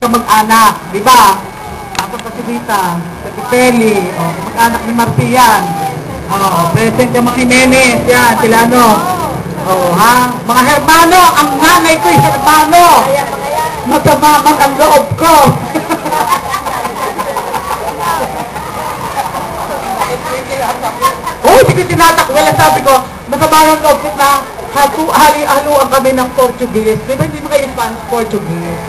kamag-anak, di ba? Tapos si Rita, si Peli, kamag-anak ni Marcian. Present yung mga Jimenez, yan, sila ano. Ha? Mga hermano, ang nanay ko yung hermano. Matamamang ang loob ko. Sige tinatakbo, sabi ko, matamamang loob ko na halo-haluan kami ng Portuguese. Di ba hindi mo kayo Spanish Portuguese?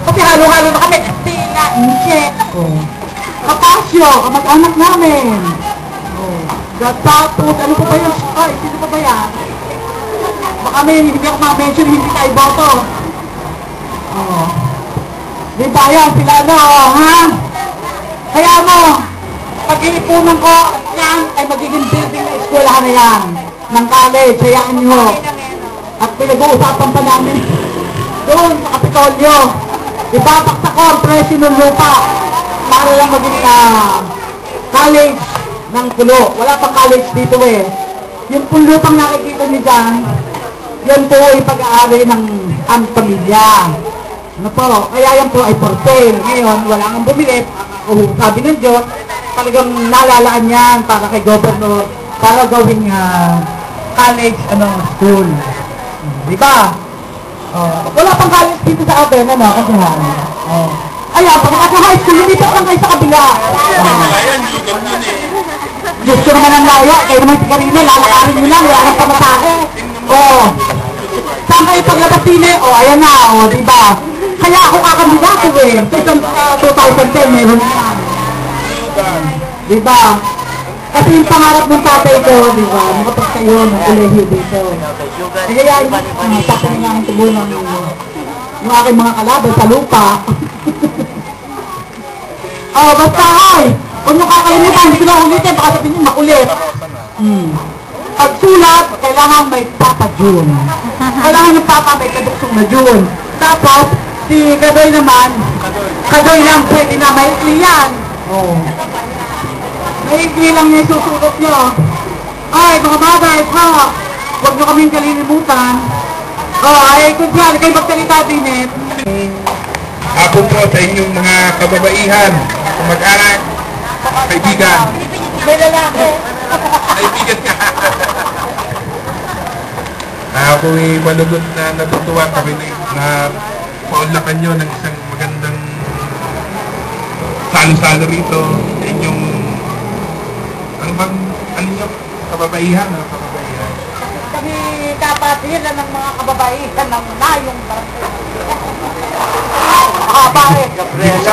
Kasi halo-halo na kami. Kastila, Inche. Kapasyo, kamag-anak namin. Tapos, ano pa ba yun? Ay, sino pa ba yan? Baka hindi ako ma-mention, hindi tayo boto. Di ba yan? Sila ano, ha? Kaya mo, pag-iipunan ko, yan ay magiging building na eskwelahan na yan. Ng college, hayaan nyo. At pinag-uusapan pa namin doon sa Kapitolyo. Ibabaksak ko ang presyo ng lupa para lang maging college ng pulo. Wala pang college dito eh. Yung pong lupang nakikita niyo dyan, yan po ay pag-aari ng ang pamilya. Ano po? Kaya yan po ay for sale. Ngayon, wala nang bumili. Sabi ng Diyos, talagang nalalaan yan para kay Governor, para gawing college, school. Diba? Wala pang college dito sa atin, kasi ayan, pag naka-high school, hindi pa lang kayo sa kabila. Diyos ko naman ang laya, kayo naman si Karina, lalakarin nyo lang, wala nang pamatake. Saan kayo paglabas din eh? Ayan na, diba? Kaya ako kakandidato eh. So, 2010, meron na. Diba? Kasi yung pangarap ng tatay ko, diba? Makapagsayo ng kolehiyo dito. Kaya yung tatay nga ang tubo ng yung aking mga kalaban sa lupa. Basta ay! Kung nyo kakalimutan, hindi ko na ulitin, baka sabihin nyo makulit. Pagsulat, kailangan may Papa June. Kailangan yung Papa may kaduksong na June. Tapos, si Kadoy naman, Kadoy lang, pwede na maikli yan. Maikli lang yung susulat nyo. Ay, mga bagay, huwag nyo kaming kalilimutan. Ay, kung saan, kayo magsalita din eh. Hapon po sa inyong mga kababaihan, kamag-anak, kaibigan. May lalaki. Kaibigan ka. Ako'y malugod na natutuwa kami na paunlakan nyo ng isang magandang salo-salo rito sa inyong kababaihan. Kami kapatiran ng mga kababaihan ng mayong barangay. Kababait. Gabriela.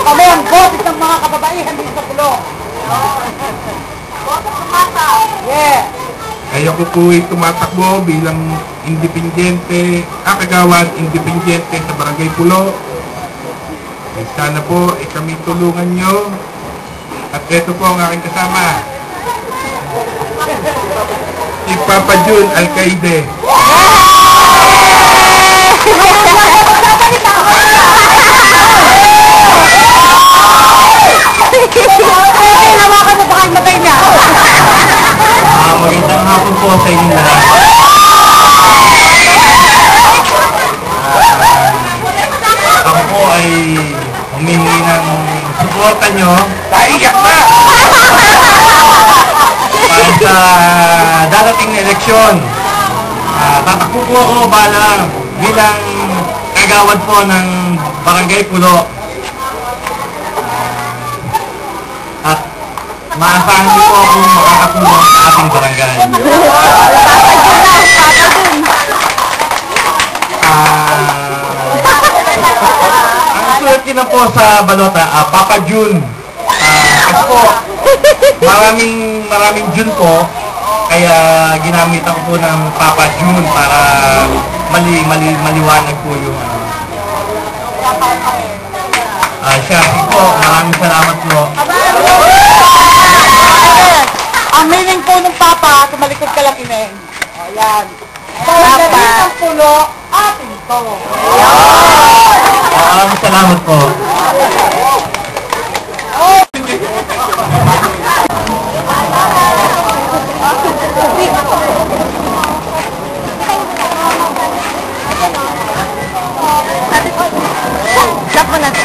Kami ang botis ng mga kababaihan dito sa pulo. Botis ng mata. Yeah. Kaya ko po'y tumatakbo bilang kagawad independyente sa Barangay Pulo. Sana po kami tulungan nyo. At ito po ang aking kasama. Si Papa June Alcaide. Nawakan mo baka matay niya. Magandang hapon po sa inyo lahat. Ako po ay humingi ng suporta nyo. Naiyak na! Para sa darating na eleksyon. Tatakbo po ako bilang kagawad po ng Barangay Pulo. At maasahan niyo po akong makakatulong sa ating barangay. Ang sulat ko na po sa balota, Papa June. Kasi po, maraming June po, kaya ginamit ako po ng Papa June para maliwanag po yung siya po, maraming salamat po. Ang meaning po ng Papa, tumalikod ka lang ineng. Ayan. Papa. Ang pulo, atin to. Maraming salamat po. Stop mo na.